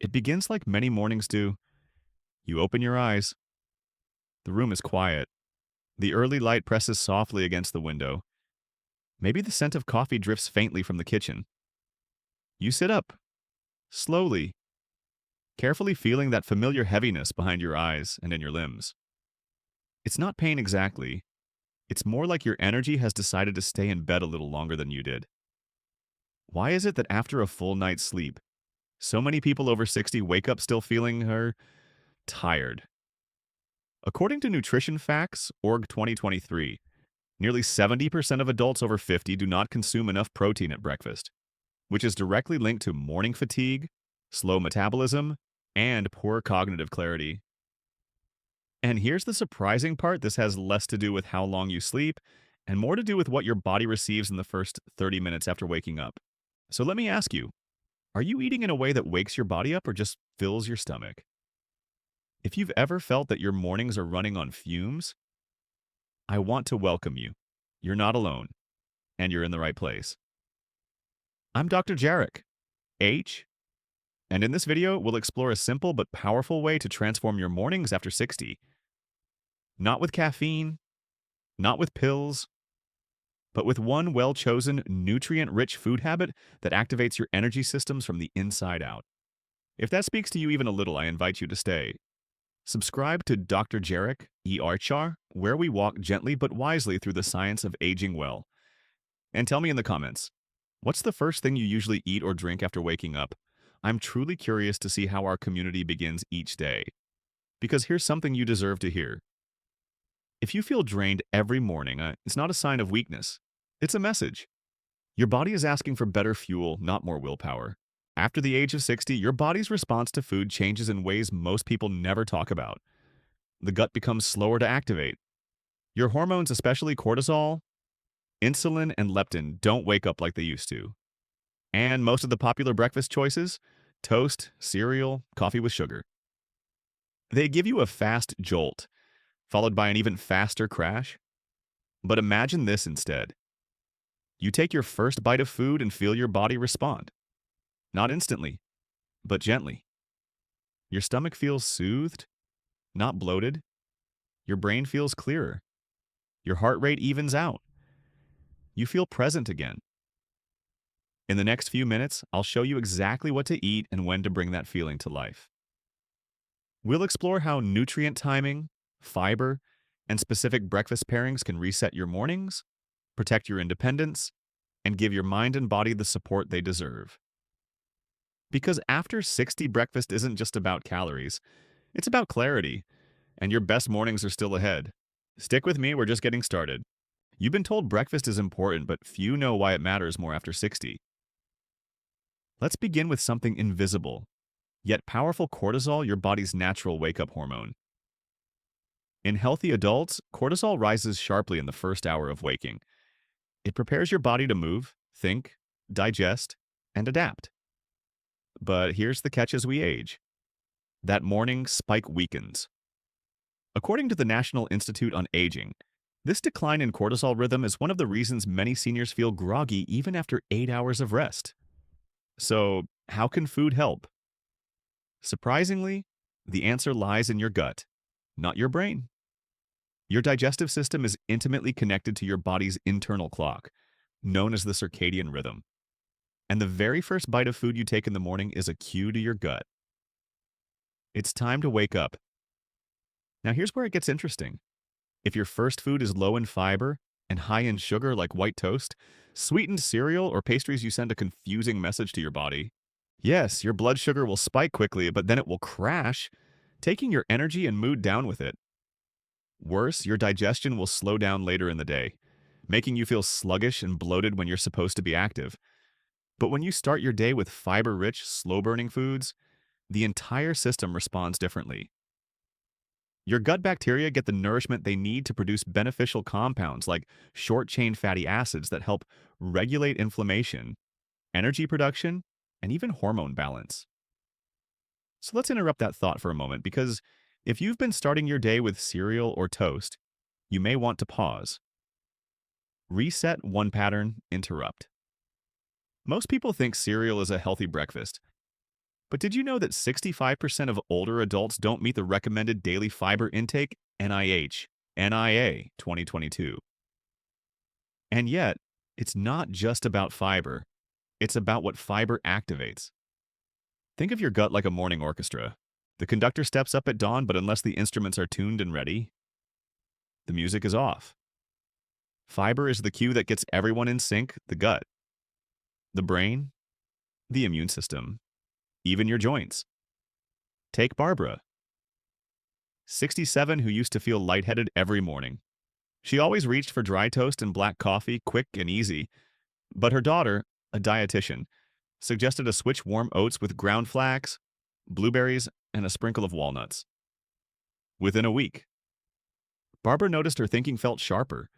It begins like many mornings do. You open your eyes. The room is quiet. The early light presses softly against the window. Maybe the scent of coffee drifts faintly from the kitchen. You sit up, slowly, carefully feeling that familiar heaviness behind your eyes and in your limbs. It's not pain exactly. It's more like your energy has decided to stay in bed a little longer than you did. Why is it that after a full night's sleep, so many people over 60 wake up still feeling tired? According to Nutrition Facts, Org 2023, nearly 70% of adults over 50 do not consume enough protein at breakfast, which is directly linked to morning fatigue, slow metabolism, and poor cognitive clarity. And here's the surprising part: this has less to do with how long you sleep and more to do with what your body receives in the first 30 minutes after waking up. So let me ask you, are you eating in a way that wakes your body up or just fills your stomach? If you've ever felt that your mornings are running on fumes, I want to welcome you. You're not alone, and you're in the right place. I'm Dr. Jarek.H, and in this video, we'll explore a simple but powerful way to transform your mornings after 60. Not with caffeine, not with pills, but with one well-chosen, nutrient-rich food habit that activates your energy systems from the inside out. If that speaks to you even a little, I invite you to stay. Subscribe to Dr. Jarek.H, where we walk gently but wisely through the science of aging well. And tell me in the comments, what's the first thing you usually eat or drink after waking up? I'm truly curious to see how our community begins each day. Because here's something you deserve to hear. If you feel drained every morning, it's not a sign of weakness. It's a message. Your body is asking for better fuel, not more willpower. After the age of 60, your body's response to food changes in ways most people never talk about. The gut becomes slower to activate. Your hormones, especially cortisol, insulin, and leptin, don't wake up like they used to. And most of the popular breakfast choices, toast, cereal, coffee with sugar, they give you a fast jolt, followed by an even faster crash. But imagine this instead. You take your first bite of food and feel your body respond. Not instantly, but gently. Your stomach feels soothed, not bloated. Your brain feels clearer. Your heart rate evens out. You feel present again. In the next few minutes, I'll show you exactly what to eat and when to bring that feeling to life. We'll explore how nutrient timing, fiber, and specific breakfast pairings can reset your mornings, protect your independence, and give your mind and body the support they deserve. Because after 60, breakfast isn't just about calories, it's about clarity, and your best mornings are still ahead. Stick with me, we're just getting started. You've been told breakfast is important, but few know why it matters more after 60. Let's begin with something invisible, yet powerful: cortisol, your body's natural wake-up hormone. In healthy adults, cortisol rises sharply in the first hour of waking. It prepares your body to move, think, digest, and adapt. But here's the catch: as we age, that morning spike weakens. According to the National Institute on Aging, this decline in cortisol rhythm is one of the reasons many seniors feel groggy even after 8 hours of rest. So, how can food help? Surprisingly, the answer lies in your gut, not your brain. Your digestive system is intimately connected to your body's internal clock, known as the circadian rhythm. And the very first bite of food you take in the morning is a cue to your gut. It's time to wake up. Now here's where it gets interesting. If your first food is low in fiber and high in sugar like white toast, sweetened cereal, or pastries, you send a confusing message to your body. Yes, your blood sugar will spike quickly, but then it will crash, taking your energy and mood down with it. Worse, your digestion will slow down later in the day, making you feel sluggish and bloated when you're supposed to be active. But when you start your day with fiber-rich, slow-burning foods, the entire system responds differently. Your gut bacteria get the nourishment they need to produce beneficial compounds like short-chain fatty acids that help regulate inflammation, energy production, and even hormone balance. So let's interrupt that thought for a moment, because if you've been starting your day with cereal or toast, you may want to pause. Reset one pattern, interrupt. Most people think cereal is a healthy breakfast, But did you know that 65% of older adults don't meet the recommended daily fiber intake? NIA 2022. And yet, it's not just about fiber. It's about what fiber activates. Think of your gut like a morning orchestra. The conductor steps up at dawn, but unless the instruments are tuned and ready, the music is off. Fiber is the cue that gets everyone in sync: the gut, the brain, the immune system, even your joints. Take Barbara, 67, who used to feel lightheaded every morning. She always reached for dry toast and black coffee, quick and easy. But her daughter, a dietitian, suggested a switch: warm oats with ground flax, blueberries, and a sprinkle of walnuts. Within a week, Barbara noticed her thinking felt sharper.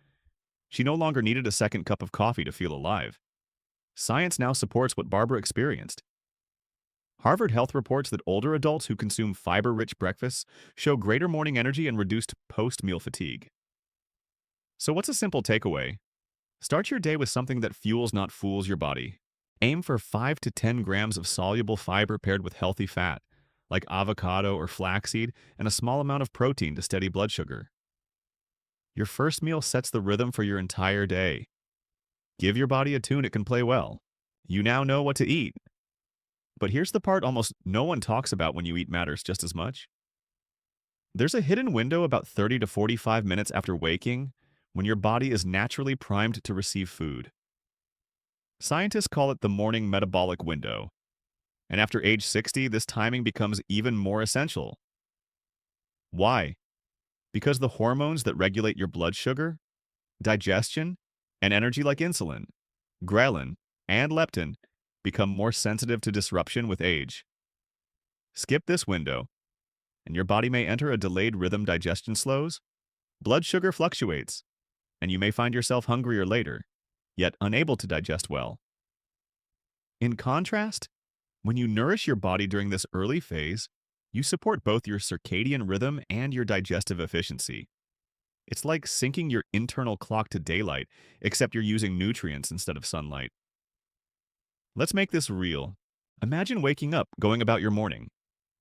She no longer needed a second cup of coffee to feel alive. Science now supports what Barbara experienced. Harvard Health reports that older adults who consume fiber-rich breakfasts show greater morning energy and reduced post-meal fatigue. So what's a simple takeaway? Start your day with something that fuels, not fools, your body. Aim for 5 to 10 grams of soluble fiber paired with healthy fat, like avocado or flaxseed, and a small amount of protein to steady blood sugar. Your first meal sets the rhythm for your entire day. Give your body a tune it can play well. You now know what to eat. But here's the part almost no one talks about: when you eat matters just as much. There's a hidden window about 30 to 45 minutes after waking when your body is naturally primed to receive food. Scientists call it the morning metabolic window. And after age 60, this timing becomes even more essential. Why? Because the hormones that regulate your blood sugar, digestion, and energy, like insulin, ghrelin, and leptin, become more sensitive to disruption with age. Skip this window, and your body may enter a delayed rhythm: digestion slows, blood sugar fluctuates, and you may find yourself hungrier later, yet unable to digest well. In contrast, when you nourish your body during this early phase, you support both your circadian rhythm and your digestive efficiency. It's like syncing your internal clock to daylight, except you're using nutrients instead of sunlight. Let's make this real. Imagine waking up, going about your morning,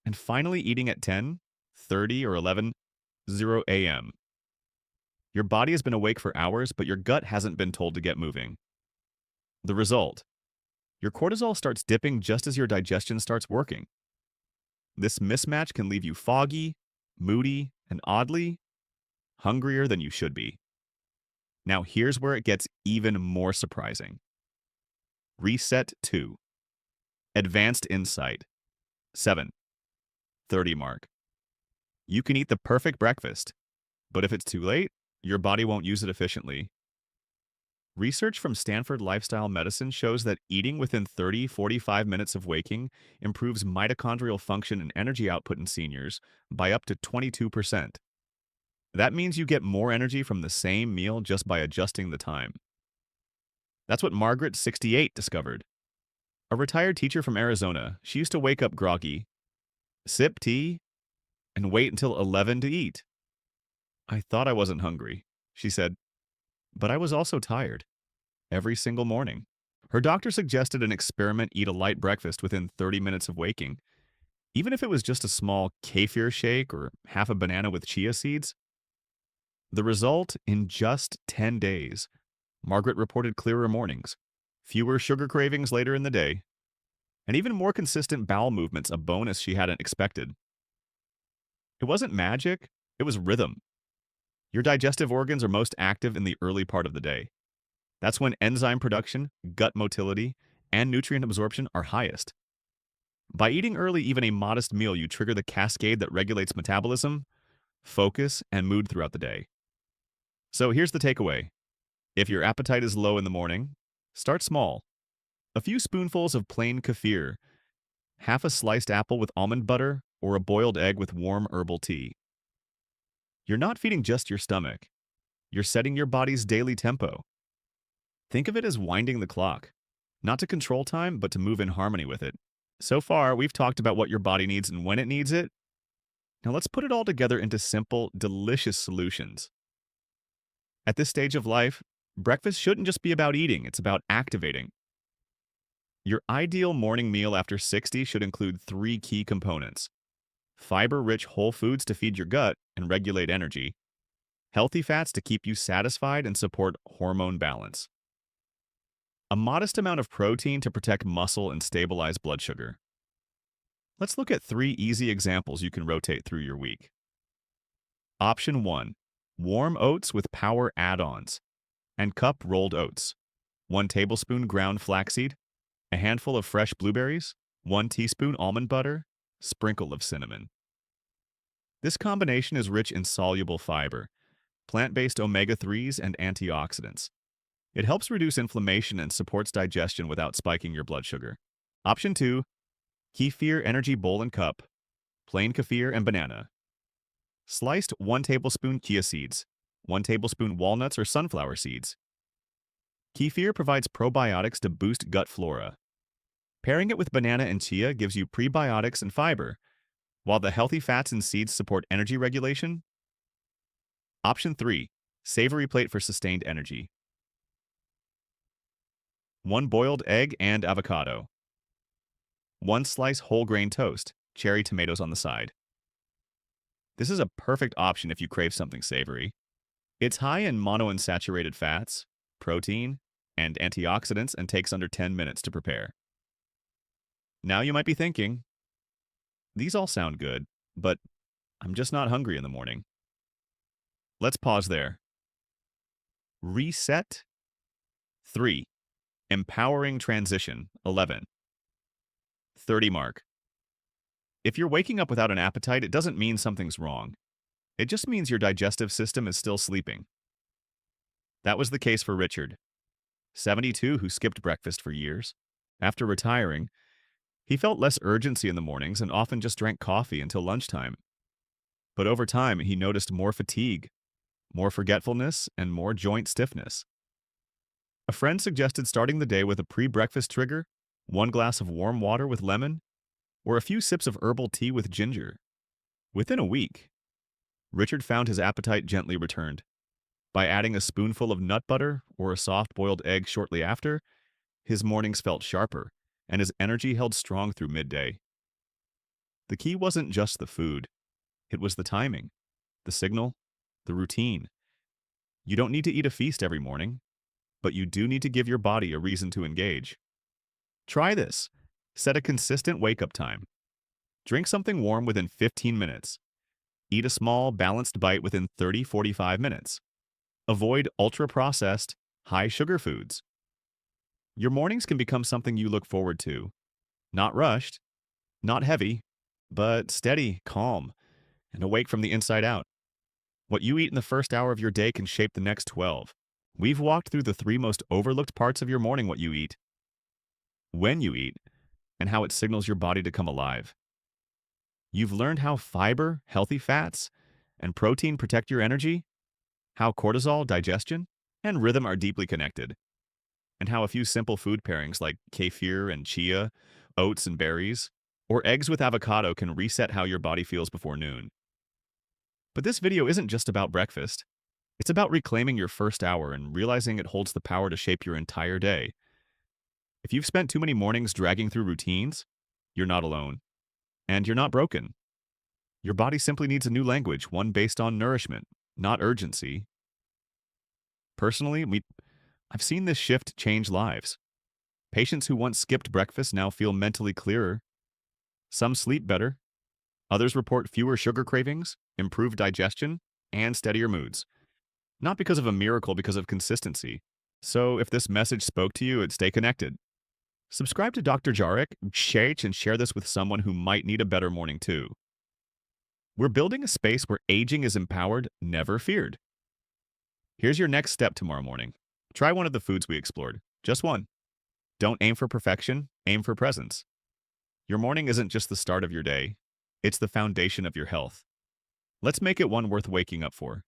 and finally eating at 10:30 or 11:00 a.m. Your body has been awake for hours, but your gut hasn't been told to get moving. The result: your cortisol starts dipping just as your digestion starts working. This mismatch can leave you foggy, moody, and oddly hungrier than you should be. Now here's where it gets even more surprising. Reset 2. Advanced insight. 7:30 mark. You can eat the perfect breakfast, but if it's too late, your body won't use it efficiently. Research from Stanford Lifestyle Medicine shows that eating within 30-45 minutes of waking improves mitochondrial function and energy output in seniors by up to 22%. That means you get more energy from the same meal just by adjusting the time. That's what Margaret, 68, discovered. A retired teacher from Arizona, she used to wake up groggy, sip tea, and wait until 11 to eat. "I thought I wasn't hungry," she said, "but I was also tired. Every single morning." Her doctor suggested an experiment: eat a light breakfast within 30 minutes of waking, even if it was just a small kefir shake or half a banana with chia seeds. The result: in just 10 days, Margaret reported clearer mornings, fewer sugar cravings later in the day, and even more consistent bowel movements, a bonus she hadn't expected. It wasn't magic, it was rhythm. Your digestive organs are most active in the early part of the day. That's when enzyme production, gut motility, and nutrient absorption are highest. By eating early, even a modest meal, you trigger the cascade that regulates metabolism, focus, and mood throughout the day. So here's the takeaway. If your appetite is low in the morning, start small. A few spoonfuls of plain kefir, half a sliced apple with almond butter, or a boiled egg with warm herbal tea. You're not feeding just your stomach. You're setting your body's daily tempo. Think of it as winding the clock, not to control time, but to move in harmony with it. So far, we've talked about what your body needs and when it needs it. Now let's put it all together into simple, delicious solutions. At this stage of life, breakfast shouldn't just be about eating, it's about activating. Your ideal morning meal after 60 should include three key components: fiber-rich whole foods to feed your gut and regulate energy, healthy fats to keep you satisfied and support hormone balance, a modest amount of protein to protect muscle and stabilize blood sugar. Let's look at three easy examples you can rotate through your week. Option 1. Warm oats with power add-ons and cup rolled oats. 1 tablespoon ground flaxseed, a handful of fresh blueberries, 1 teaspoon almond butter, sprinkle of cinnamon. This combination is rich in soluble fiber, plant-based omega-3s, and antioxidants. It helps reduce inflammation and supports digestion without spiking your blood sugar. Option 2. Kefir Energy Bowl and Cup, plain kefir and banana. Sliced 1 tablespoon chia seeds, 1 tablespoon walnuts or sunflower seeds. Kefir provides probiotics to boost gut flora. Pairing it with banana and chia gives you prebiotics and fiber, while the healthy fats and seeds support energy regulation. Option 3. Savory plate for sustained energy. 1 boiled egg and avocado. 1 slice whole grain toast, cherry tomatoes on the side. This is a perfect option if you crave something savory. It's high in monounsaturated fats, protein, and antioxidants and takes under 10 minutes to prepare. Now you might be thinking, these all sound good, but I'm just not hungry in the morning. Let's pause there. Reset. 3. Empowering transition. 11. 30 mark. If you're waking up without an appetite, it doesn't mean something's wrong. It just means your digestive system is still sleeping. That was the case for Richard, 72, who skipped breakfast for years. After retiring, he felt less urgency in the mornings and often just drank coffee until lunchtime. But over time, he noticed more fatigue, more forgetfulness, and more joint stiffness. A friend suggested starting the day with a pre-breakfast trigger, 1 glass of warm water with lemon, or a few sips of herbal tea with ginger. Within a week, Richard found his appetite gently returned. By adding a spoonful of nut butter or a soft-boiled egg shortly after, his mornings felt sharper, and his energy held strong through midday. The key wasn't just the food. It was the timing, the signal, the routine. You don't need to eat a feast every morning, but you do need to give your body a reason to engage. Try this. Set a consistent wake-up time. Drink something warm within 15 minutes. Eat a small, balanced bite within 30-45 minutes. Avoid ultra-processed, high-sugar foods. Your mornings can become something you look forward to. Not rushed, not heavy, but steady, calm, and awake from the inside out. What you eat in the first hour of your day can shape the next 12. We've walked through the 3 most overlooked parts of your morning: what you eat, when you eat, and how it signals your body to come alive. You've learned how fiber, healthy fats, and protein protect your energy, how cortisol, digestion, and rhythm are deeply connected, and how a few simple food pairings like kefir and chia, oats and berries, or eggs with avocado can reset how your body feels before noon. But this video isn't just about breakfast. It's about reclaiming your first hour and realizing it holds the power to shape your entire day. If you've spent too many mornings dragging through routines, you're not alone. And you're not broken. Your body simply needs a new language, one based on nourishment, not urgency. Personally, I've seen this shift change lives. Patients who once skipped breakfast now feel mentally clearer. Some sleep better. Others report fewer sugar cravings, improved digestion, and steadier moods. Not because of a miracle, because of consistency. So if this message spoke to you, stay connected. Subscribe to Dr. Jarek.H and share this with someone who might need a better morning too. We're building a space where aging is empowered, never feared. Here's your next step tomorrow morning. Try one of the foods we explored. Just one. Don't aim for perfection, aim for presence. Your morning isn't just the start of your day. It's the foundation of your health. Let's make it one worth waking up for.